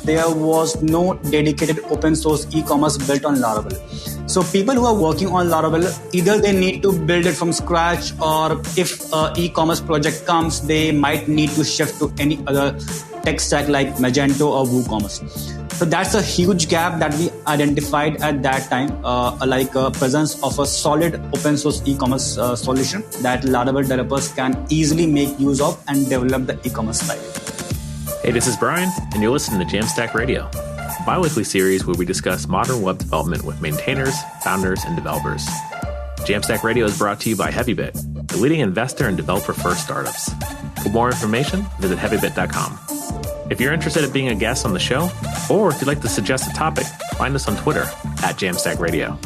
there was no dedicated open source e-commerce built on Laravel. So people who are working on Laravel, either they need to build it from scratch, or if an e-commerce project comes, they might need to shift to any other tech stack like Magento or WooCommerce. So that's a huge gap that we identified at that time, like a presence of a solid open source e-commerce solution that Laravel developers can easily make use of and develop the e-commerce site. Hey, this is Brian, and you're listening to Jamstack Radio, a bi-weekly series where we discuss modern web development with maintainers, founders, and developers. Jamstack Radio is brought to you by Heavybit, the leading investor in developer-first startups. For more information, visit heavybit.com. If you're interested in being a guest on the show, or if you'd like to suggest a topic, find us on Twitter at Jamstack Radio.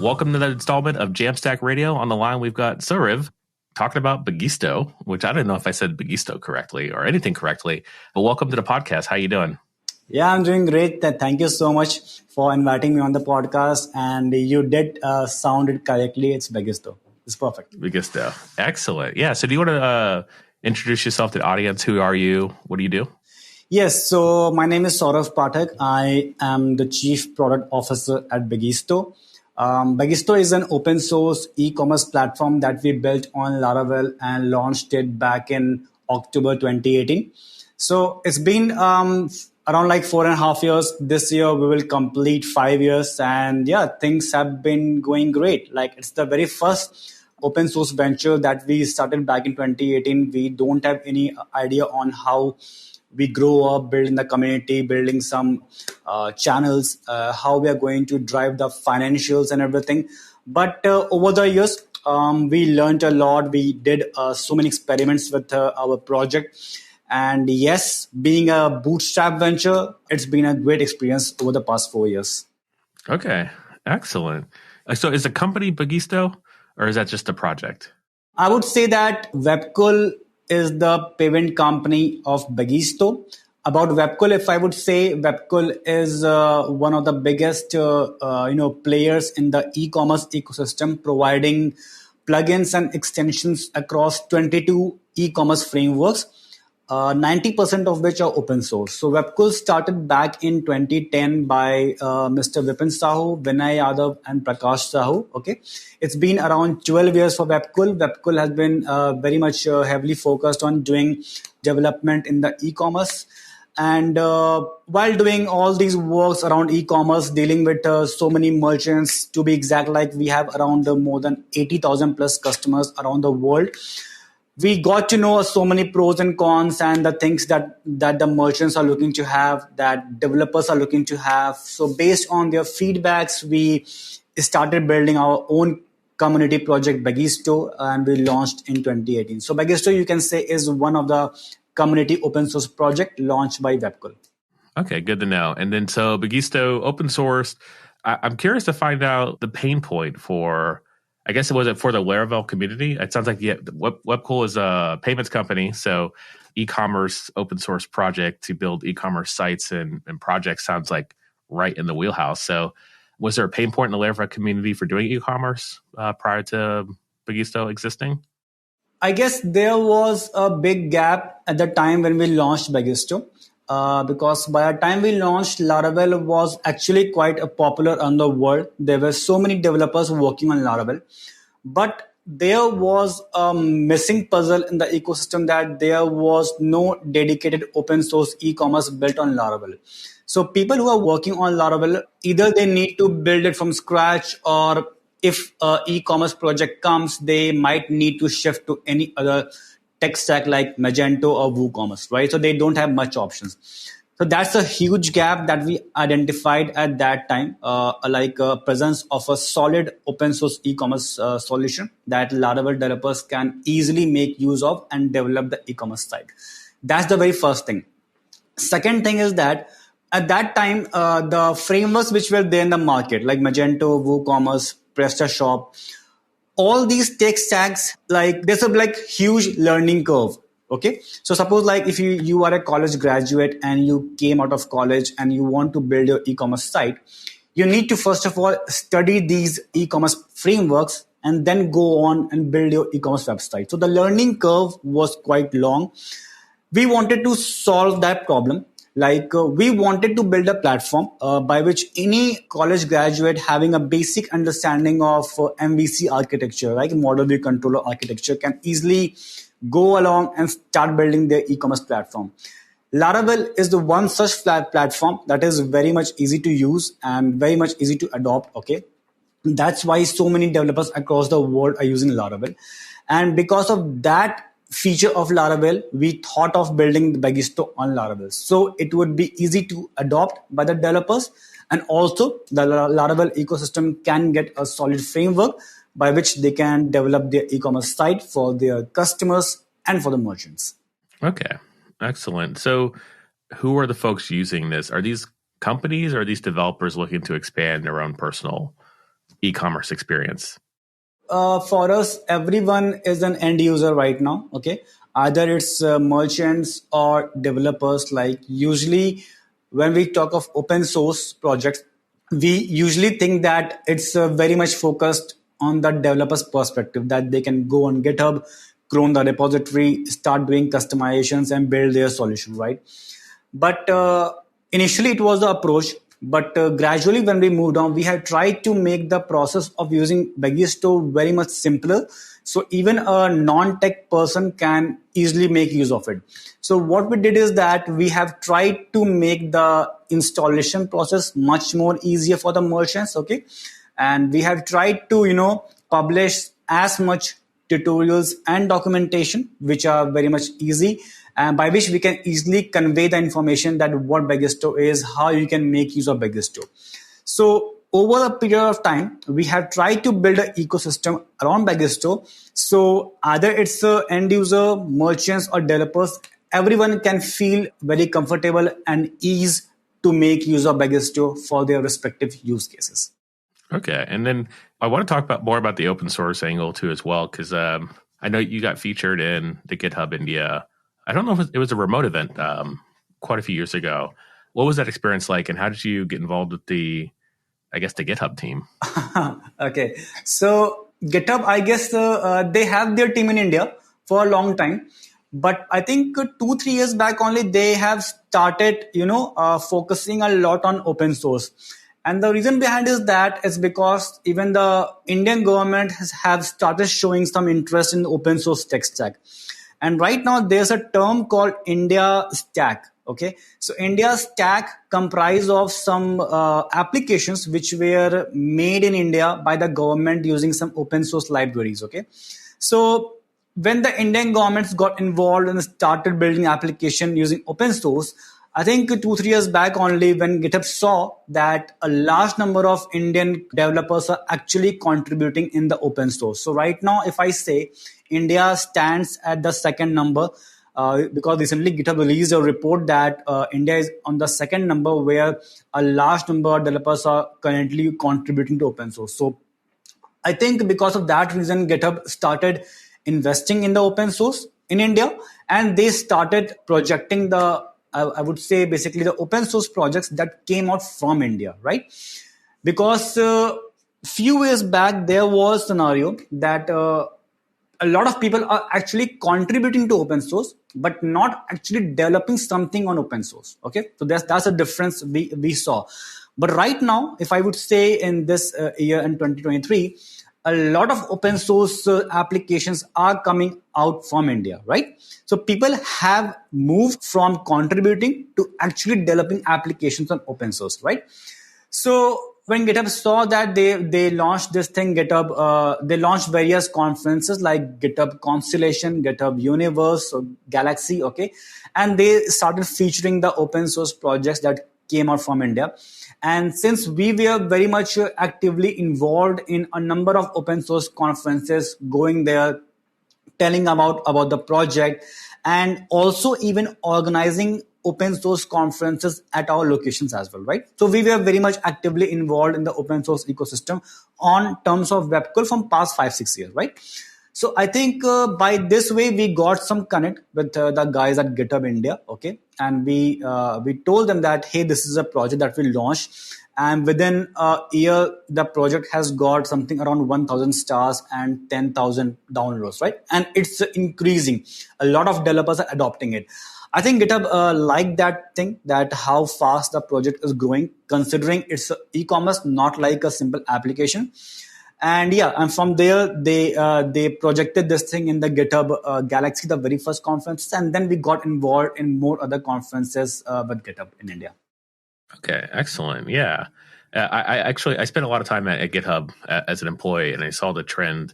Welcome to the installment of Jamstack Radio. On the line, we've got Saurav talking about Bagisto, which I don't know if I said Bagisto correctly or anything correctly, but welcome to the podcast. How you doing? Yeah, I'm doing great. Thank you so much for inviting me on the podcast. And you did sound it correctly. It's Bagisto. It's perfect. Bagisto. Excellent. Yeah. So do you want to introduce yourself to the audience? Who are you? What do you do? Yes. So my name is Saurav Pathak. I am the Chief Product Officer at Bagisto. Bagisto is an open source e-commerce platform that we built on Laravel and launched it back in October 2018. So it's been around like 4.5 years. This year we will complete 5 years, and yeah, things have been going great. Like, it's the very first open source venture that we started back in 2018. We don't have any idea on how we grow up, building the community, building some channels, how we are going to drive the financials and everything. But over the years, we learned a lot. We did so many experiments with our project. And yes, being a bootstrap venture, it's been a great experience over the past 4 years. Okay, excellent. So is the company Bagisto, or is that just a project? I would say that Webkul is the parent company of Bagisto. About Webkul, if I would say, Webkul is one of the biggest players in the e-commerce ecosystem, providing plugins and extensions across 22 e-commerce frameworks, 90% of which are open source. So Webkul started back in 2010 by Mr. Vipin Sahu, Vinay Yadav, and Prakash Sahu. Okay, it's been around 12 years for Webkul. Webkul has been very much heavily focused on doing development in the e-commerce. And while doing all these works around e-commerce, dealing with so many merchants, to be exact, like we have around more than 80,000 plus customers around the world. We got to know so many pros and cons and the things that the merchants are looking to have, that developers are looking to have. So based on their feedbacks, we started building our own community project, Bagisto, and we launched in 2018. So Bagisto, you can say, is one of the community open source project launched by Webkul. Okay, good to know. And then so Bagisto, open source. I'm curious to find out the pain point for, I guess it was for the Laravel community. It sounds like Webkul is a payments company, so e-commerce open source project to build e-commerce sites and projects sounds like right in the wheelhouse. So was there a pain point in the Laravel community for doing e-commerce prior to Bagisto existing? I guess there was a big gap at the time when we launched Bagisto. Because by the time we launched, Laravel was actually quite popular on the world. There were so many developers working on Laravel. But there was a missing puzzle in the ecosystem, that there was no dedicated open source e-commerce built on Laravel. So people who are working on Laravel, either they need to build it from scratch, or if an e-commerce project comes, they might need to shift to any other tech stack like Magento or WooCommerce, right? So they don't have much options. So that's a huge gap that we identified at that time, like a presence of a solid open source e-commerce solution that Laravel developers can easily make use of and develop the e-commerce site. That's the very first thing. Second thing is that at that time, the frameworks which were there in the market, like Magento, WooCommerce, PrestaShop, all these tech stacks, like there's a huge learning curve. Okay. So suppose like if you are a college graduate and you came out of college and you want to build your e-commerce site, you need to first of all study these e-commerce frameworks and then go on and build your e-commerce website. So the learning curve was quite long. We wanted to solve that problem. We wanted to build a platform by which any college graduate having a basic understanding of MVC architecture, like model view controller architecture, can easily go along and start building their e-commerce platform. Laravel is the one such platform that is very much easy to use and very much easy to adopt. Okay, that's why so many developers across the world are using Laravel, and because of that feature of Laravel, we thought of building the Bagisto on Laravel, so it would be easy to adopt by the developers, and also the Laravel ecosystem can get a solid framework by which they can develop their e-commerce site for their customers and for the merchants. Okay, excellent. So who are the folks using this? Are these companies or are these developers looking to expand their own personal e-commerce experience? For us, everyone is an end user right now. Okay, either it's merchants or developers. Like usually, when we talk of open source projects, we usually think that it's very much focused on the developer's perspective, that they can go on GitHub, clone the repository, start doing customizations, and build their solution, right? But initially, it was the approach. But gradually, when we moved on, we have tried to make the process of using Bagisto very much simpler. So even a non-tech person can easily make use of it. So what we did is that we have tried to make the installation process much more easier for the merchants. Okay. And we have tried to, publish as much tutorials and documentation, which are very much easy, and by which we can easily convey the information that what Bagisto is, how you can make use of Bagisto. So over a period of time, we have tried to build an ecosystem around Bagisto. So either it's end user, merchants or developers, everyone can feel very comfortable and ease to make use of Bagisto for their respective use cases. Okay. And then I want to talk more about the open source angle too as well, because I know you got featured in the GitHub India. I don't know if it was a remote event quite a few years ago. What was that experience like, and how did you get involved with the GitHub team? Okay. So GitHub, I guess they have their team in India for a long time. But I think 2-3 years back only, they have started, focusing a lot on open source. And the reason behind is that is because even the Indian government have started showing some interest in open source tech stack. And right now there's a term called IndiaStack. Okay, so IndiaStack comprised of some applications which were made in India by the government using some open source libraries. Okay, so when the Indian governments got involved and started building application using open source, I think 2-3 years back only, when GitHub saw that a large number of Indian developers are actually contributing in the open source. So right now, if I say India stands at the second number, because recently GitHub released a report that India is on the second number where a large number of developers are currently contributing to open source. So I think because of that reason, GitHub started investing in the open source in India, and they started projecting I would say basically the open source projects that came out from India, right? Because few years back, there was a scenario that a lot of people are actually contributing to open source, but not actually developing something on open source. Okay, so that's a difference we saw. But right now, if I would say in this year in 2023, a lot of open source applications are coming out from India, right? So people have moved from contributing to actually developing applications on open source, right? So when GitHub saw that, they launched this thing, GitHub, they launched various conferences like GitHub Constellation, GitHub Universe, or Galaxy, okay? And they started featuring the open source projects that came out from India. And since we were very much actively involved in a number of open source conferences, going there, telling about the project, and also even organizing open source conferences at our locations as well, right? So we were very much actively involved in the open source ecosystem on terms of webcool from past 5-6 years, right? So I think by this way, we got some connect with the guys at GitHub India, okay? And we told them that, hey, this is a project that we launched. And within a year, the project has got something around 1,000 stars and 10,000 downloads, right? And it's increasing. A lot of developers are adopting it. I think GitHub like that thing, that how fast the project is growing, considering it's a e-commerce, not like a simple application. And yeah, and from there they projected this thing in the GitHub Galaxy, the very first conference, and then we got involved in more other conferences with GitHub in India. Okay, excellent. Yeah, I spent a lot of time at GitHub as an employee, and I saw the trend,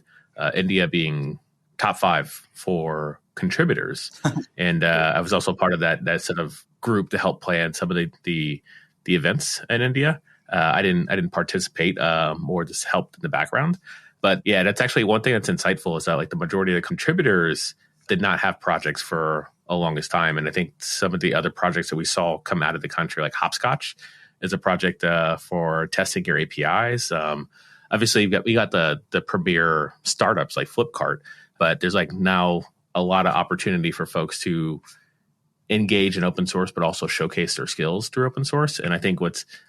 India being top 5 for contributors, and I was also part of that sort of group to help plan some of the events in India. I didn't participate, more just helped in the background. But yeah, that's actually one thing that's insightful, is that like the majority of the contributors did not have projects for a longest time. And I think some of the other projects that we saw come out of the country, like Hopscotch, is a project for testing your APIs. Obviously, we got the premier startups like Flipkart, but there's like now a lot of opportunity for folks to engage in open source, but also showcase their skills through open source. And I think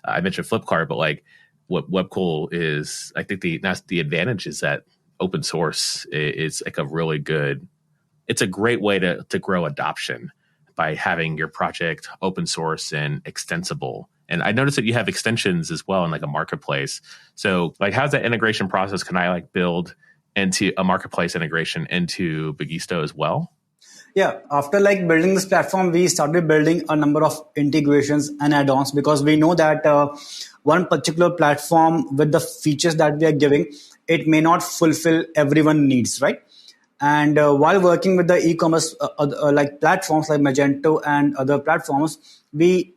I mentioned Flipkart, but like what Webcool is, I think the advantage is that open source is like it's a great way to grow adoption by having your project open source and extensible. And I noticed that you have extensions as well in like a marketplace. So like, how's that integration process? Can I like build into a marketplace integration into Bagisto as well? Yeah, after like building this platform, we started building a number of integrations and add-ons, because we know that one particular platform with the features that we are giving, it may not fulfill everyone's needs, right? And while working with the e-commerce like platforms like Magento and other platforms, we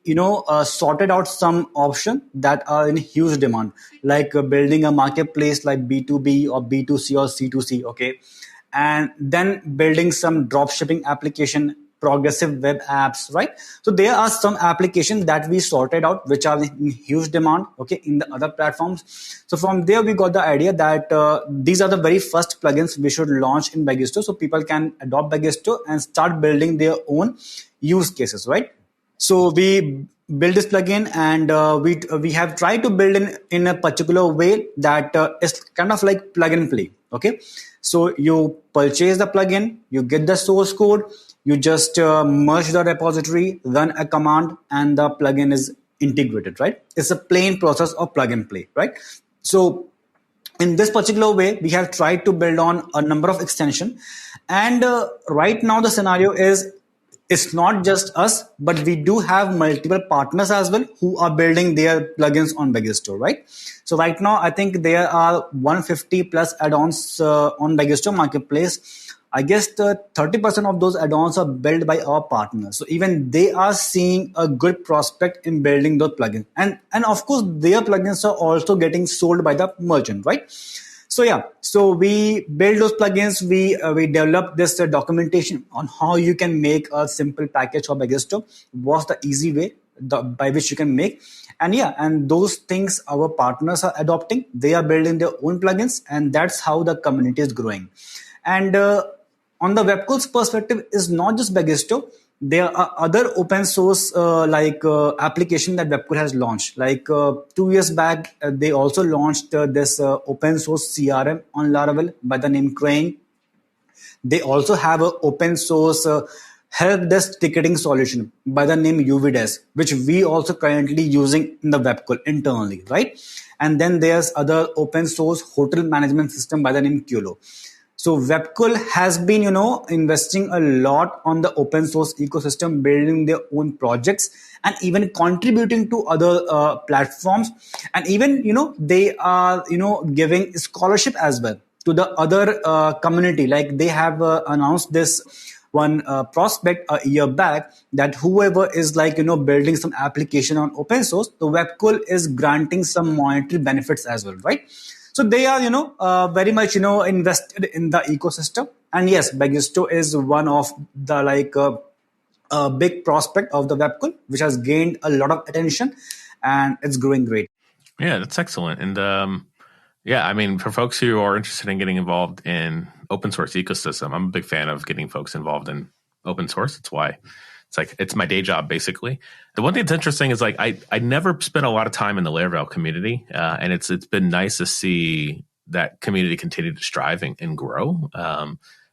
sorted out some options that are in huge demand, like building a marketplace like B2B or B2C or C2C. Okay. And then building some drop shipping application, progressive web apps, right? So there are some applications that we sorted out which are in huge demand, okay, in the other platforms. So from there we got the idea that these are the very first plugins we should launch in Bagisto, so people can adopt Bagisto and start building their own use cases, right? So we build this plugin, and we have tried to build in a particular way that is kind of like plug and play. Okay, so you purchase the plugin, you get the source code, you just merge the repository, run a command, and the plugin is integrated. Right? It's a plain process of plug and play. Right? So in this particular way, we have tried to build on a number of extensions, and right now the scenario is, it's not just us, but we do have multiple partners as well who are building their plugins on Bagisto, right? So right now, I think there are 150 plus add-ons on Bagisto Marketplace. I guess 30% of those add-ons are built by our partners. So even they are seeing a good prospect in building those plugins. And of course, their plugins are also getting sold by the merchant, right? So yeah, so we build those plugins. We develop this documentation on how you can make a simple package for Bagisto. What's the easy way by which you can make? And yeah, and those things our partners are adopting. They are building their own plugins, and that's how the community is growing. And on the Webcool's perspective, is not just Bagisto. There are other open source application that Webcool has launched. Like 2 years back, they also launched this open source CRM on Laravel by the name Crane. They also have an open source help desk ticketing solution by the name UVDesk, which we also currently using in the Webcool internally, right? And then there's other open source hotel management system by the name Culo. So Webcool has been, investing a lot on the open source ecosystem, building their own projects, and even contributing to other platforms. And even, they are, giving scholarship as well to the other community. Like they have announced this one prospect a year back that whoever is like, building some application on open source, the Webcool is granting some monetary benefits as well, right? So they are, very much, invested in the ecosystem. And yes, Bagisto is one of the big prospect of the Webcool, which has gained a lot of attention, and it's growing great. Yeah, that's excellent. And yeah, I mean, for folks who are interested in getting involved in open source ecosystem, I'm a big fan of getting folks involved in open source. That's why it's my day job, basically. The one thing that's interesting is like I never spent a lot of time in the Laravel community, and it's been nice to see that community continue to strive and grow.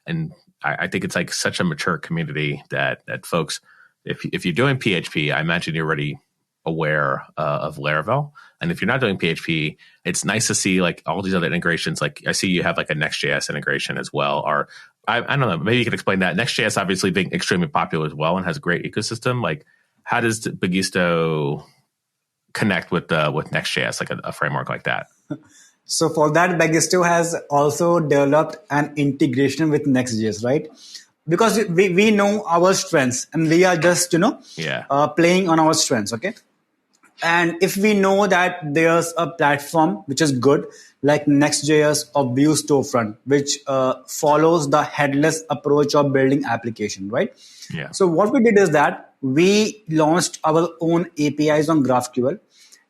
And I think it's like such a mature community that folks if you're doing PHP, I imagine you're already aware of Laravel. And if you're not doing PHP, it's nice to see like all these other integrations. Like I see you have like a Next.js integration as well. Or I don't know, maybe you can explain that. Next.js obviously being extremely popular as well and has a great ecosystem. Like how does Bagisto connect with Next.js, like a framework like that? So for that, Bagisto has also developed an integration with Next.js, right? Because we know our strengths and we are just, playing on our strengths, okay? And if we know that there's a platform which is good, like Next.js or Vue Storefront, which follows the headless approach of building application, right? Yeah. So what we did is that we launched our own APIs on GraphQL.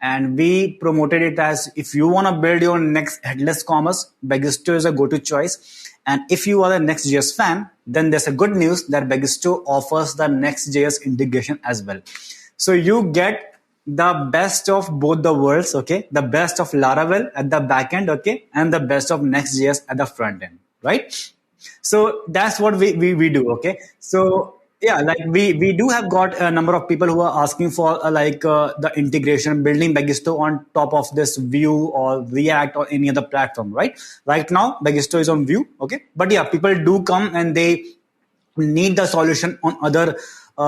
And we promoted it as if you want to build your next headless commerce, Bagisto is a go-to choice. And if you are a Next.js fan, then there's a good news that Bagisto offers the Next.js integration as well. So you get the best of both the worlds, okay? The best of Laravel at the back end, okay? And the best of Next.js at the front end, right? So that's what we do, okay? So yeah, like we do have got a number of people who are asking for the integration, building Bagisto on top of this Vue or React or any other platform, right? Right now, Bagisto is on Vue, okay? But yeah, people do come and they need the solution on other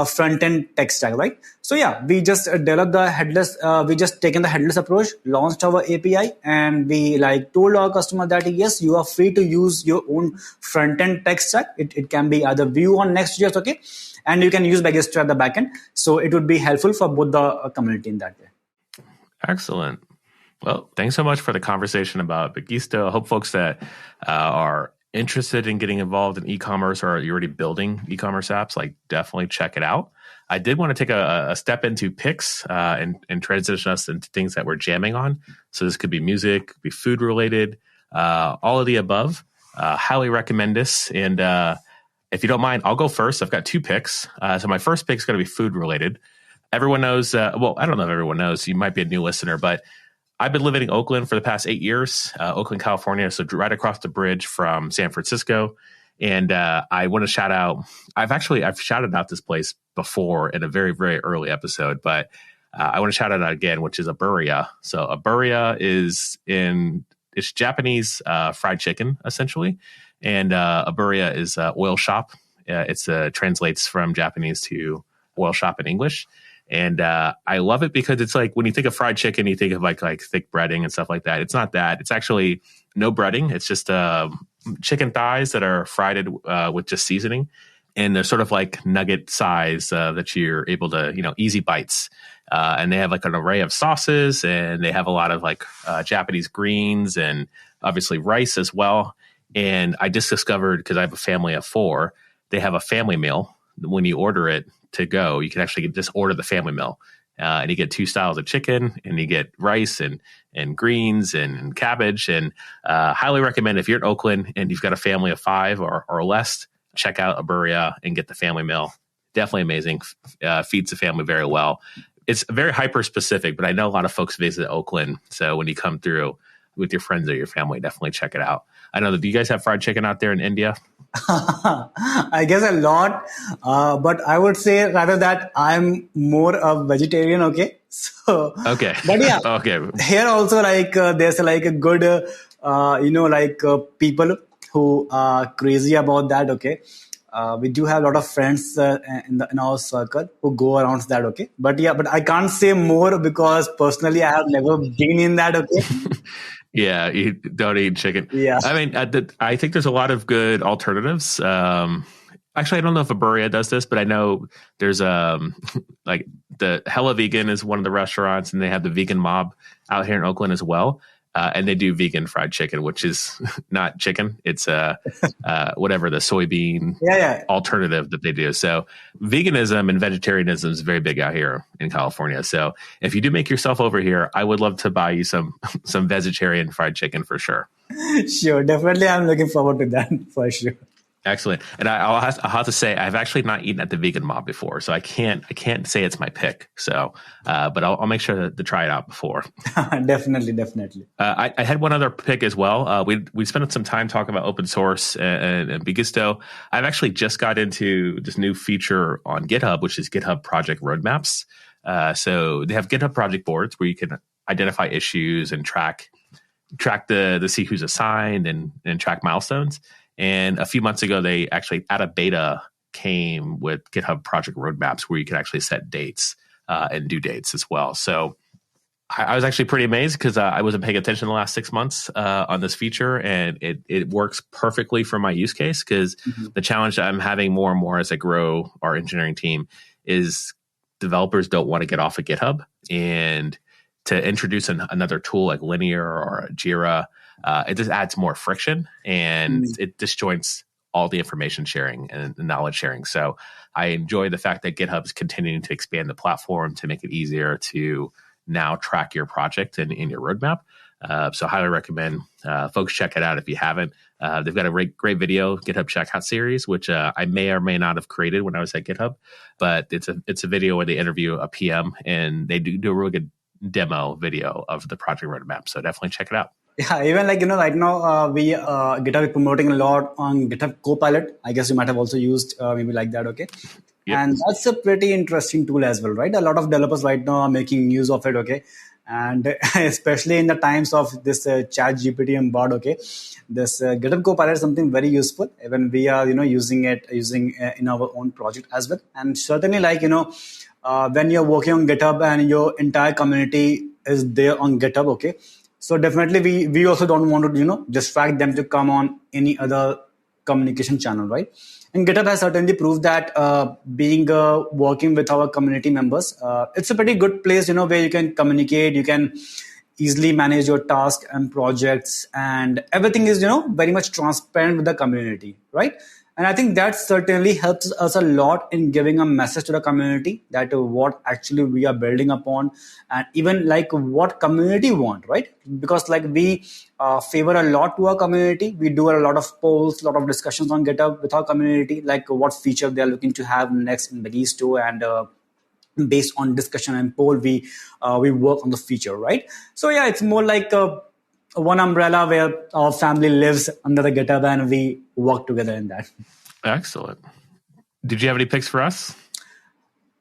front-end tech stack, right? So yeah, we just developed the headless, we just taken the headless approach, launched our API, and we told our customer that yes, you are free to use your own front-end tech stack. It can be either Vue or Next.js, okay? And you can use Bagisto at the backend. So it would be helpful for both the community in that way. Excellent. Well, thanks so much for the conversation about Bagisto. I hope folks that are interested in getting involved in e-commerce or you're already building e-commerce apps, definitely check it out. I did want to take a step into picks and transition us into things that we're jamming on. So this could be music, could be food related, all of the above. Highly recommend this. And if you don't mind, I'll go first. I've got 2 picks. So my first pick is going to be food related. Everyone knows, I don't know if everyone knows, you might be a new listener, but I've been living in Oakland for the past 8 years, Oakland, California, so right across the bridge from San Francisco. And I want to shout out, I've shouted out this place before in a very, very early episode, but I want to shout it out again, which is Aburia. So Aburia it's Japanese fried chicken, essentially. And Aburia is oil shop. It translates from Japanese to oil shop in English. And I love it because it's like when you think of fried chicken, you think of like thick breading and stuff like that. It's not that. It's actually no breading. It's just chicken thighs that are fried with just seasoning. And they're sort of like nugget size that you're able to, easy bites. And they have like an array of sauces, and they have a lot of Japanese greens and obviously rice as well. And I just discovered, because I have a family of 4, they have a family meal. When you order it to go, you can actually just order the family meal. And you get 2 styles of chicken, and you get rice and greens and cabbage. And highly recommend, if you're in Oakland and you've got a family of 5 or less, check out Aburia and get the family meal. Definitely amazing. Feeds the family very well. It's very hyper specific, but I know a lot of folks visit Oakland. So when you come through with your friends or your family, definitely check it out. I know that, do you guys have fried chicken out there in India? I guess a lot, but I would say rather that I'm more a vegetarian. Okay, so okay, but yeah, okay. Here also there's a good people who are crazy about that. Okay, we do have a lot of friends in our circle who go around that. Okay, but I can't say more because personally I have never been in that. Okay. Yeah, you don't eat chicken. Yeah. I mean, I think there's a lot of good alternatives. Actually, I don't know if Aburia does this, but I know there's like the Hella Vegan is one of the restaurants, and they have the Vegan Mob out here in Oakland as well. And they do vegan fried chicken, which is not chicken. It's whatever the soybean alternative that they do. So veganism and vegetarianism is very big out here in California. So if you do make yourself over here, I would love to buy you some vegetarian fried chicken for sure. Sure. Definitely. I'm looking forward to that for sure. Excellent. And I'll have to say, I've actually not eaten at the vegan mob before, so I can't say it's my pick. So, but I'll make sure to try it out before. Definitely. I had one other pick as well. We spent some time talking about open source and Bagisto. I've actually just got into this new feature on GitHub, which is GitHub project roadmaps. So they have GitHub project boards where you can identify issues and track the see who's assigned and track milestones. And a few months ago, they actually, out of beta, came with GitHub project roadmaps where you can actually set dates and due dates as well. So I was actually pretty amazed because I wasn't paying attention the last 6 months on this feature, and it works perfectly for my use case because the challenge that I'm having more and more as I grow our engineering team is developers don't want to get off of GitHub, and to introduce another tool like Linear or Jira, it just adds more friction and it disjoints all the information sharing and the knowledge sharing. So I enjoy the fact that GitHub is continuing to expand the platform to make it easier to now track your project and in your roadmap. So highly recommend folks check it out if you haven't. They've got a great video, GitHub Checkout series, which I may or may not have created when I was at GitHub, but it's a video where they interview a PM and they do a really good demo video of the project roadmap. So definitely check it out. Yeah, even like, right now we GitHub is promoting a lot on GitHub Copilot. I guess you might have also used maybe like that, okay? Yep. And that's a pretty interesting tool as well, right? A lot of developers right now are making use of it, okay? And especially in the times of this chat GPT and Bard, okay? This GitHub Copilot is something very useful when we are, using in our own project as well. And certainly like, when you're working on GitHub and your entire community is there on GitHub, okay? So definitely we also don't want to, distract them to come on any other communication channel, right? And GitHub has certainly proved that working with our community members, it's a pretty good place, where you can communicate, you can easily manage your tasks and projects, and everything is, very much transparent with the community, right? And I think that certainly helps us a lot in giving a message to the community that what actually we are building upon, and even like what community want, right? Because like we favor a lot to our community. We do a lot of polls, a lot of discussions on GitHub with our community, like what feature they are looking to have next in Bagisto, and based on discussion and poll, we work on the feature, right? So yeah, it's more like one umbrella where our family lives under the GitHub and we work together in that. Excellent. Did you have any picks for us?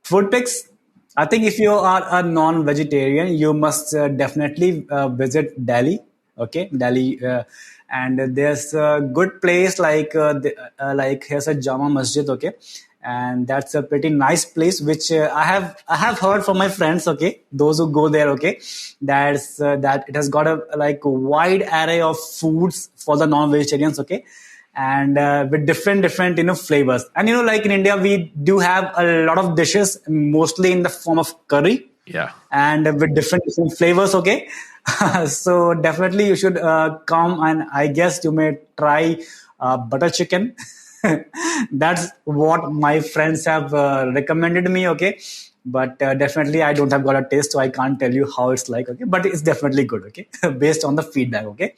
Food picks? I think if you are a non-vegetarian, you must definitely visit Delhi. Okay, Delhi, and there's a good place like here's a Jama Masjid. Okay, and that's a pretty nice place which I have heard from my friends, okay, those who go there, okay, that it has got a wide array of foods for the non-vegetarians, okay, and with different flavors. And like in India we do have a lot of dishes, mostly in the form of curry, and with different flavors, okay. So definitely you should come, and I guess you may try butter chicken. That's what my friends have recommended me, okay, but definitely I don't have got a taste, so I can't tell you how it's like, okay, but it's definitely good, okay, based on the feedback, okay.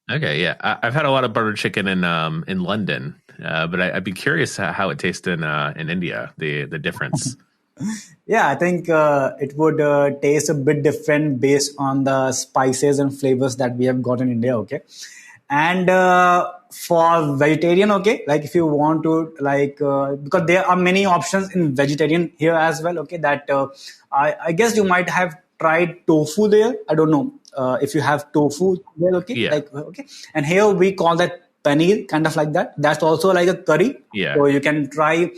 Yeah, I've had a lot of butter chicken in London, but I'd be curious how it tastes in India, the difference. Yeah, I think it would taste a bit different based on the spices and flavors that we have got in India, okay. And for vegetarian, okay, like if you want to because there are many options in vegetarian here as well, okay, that I guess you might have tried tofu there. I don't know if you have tofu there, okay, okay. And here we call that paneer, kind of like that. That's also like a curry. Yeah. So you can try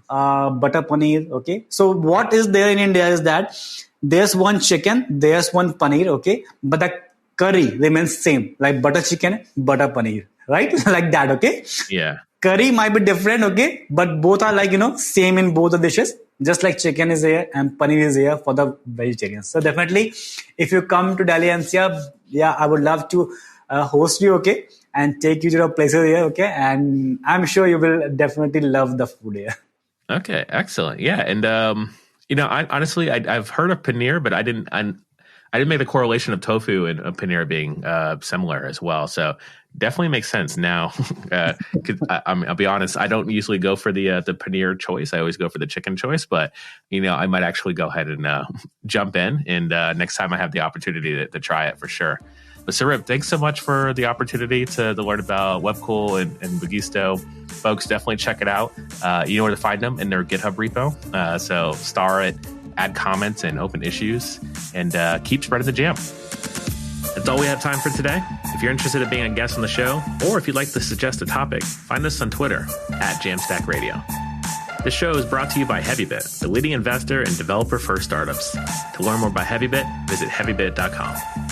butter paneer, okay. So what is there in India is that there's one chicken, there's one paneer, okay, but the curry remains same, like butter chicken, butter paneer, right? Like that, okay? Yeah. Curry might be different, okay? But both are same in both the dishes. Just like chicken is here and paneer is here for the vegetarians. So definitely, if you come to Delhi NCR, I would love to host you, okay? And take you to the places here, okay? And I'm sure you will definitely love the food here. Okay, excellent. Yeah, and honestly, I've heard of paneer, but I didn't make the correlation of tofu and paneer being similar as well. So definitely makes sense now. I'll be honest, I don't usually go for the paneer choice. I always go for the chicken choice, but I might actually go ahead and jump in, and next time I have the opportunity to try it for sure. But Saurav, thanks so much for the opportunity to learn about Webcool and Bagisto. Folks, definitely check it out. You know where to find them in their GitHub repo. So star it, add comments and open issues, and keep spreading the jam. That's all we have time for today. If you're interested in being a guest on the show, or if you'd like to suggest a topic, find us on Twitter @Jamstack Radio. This show is brought to you by Heavybit, the leading investor in developer-first startups. To learn more about Heavybit, visit heavybit.com.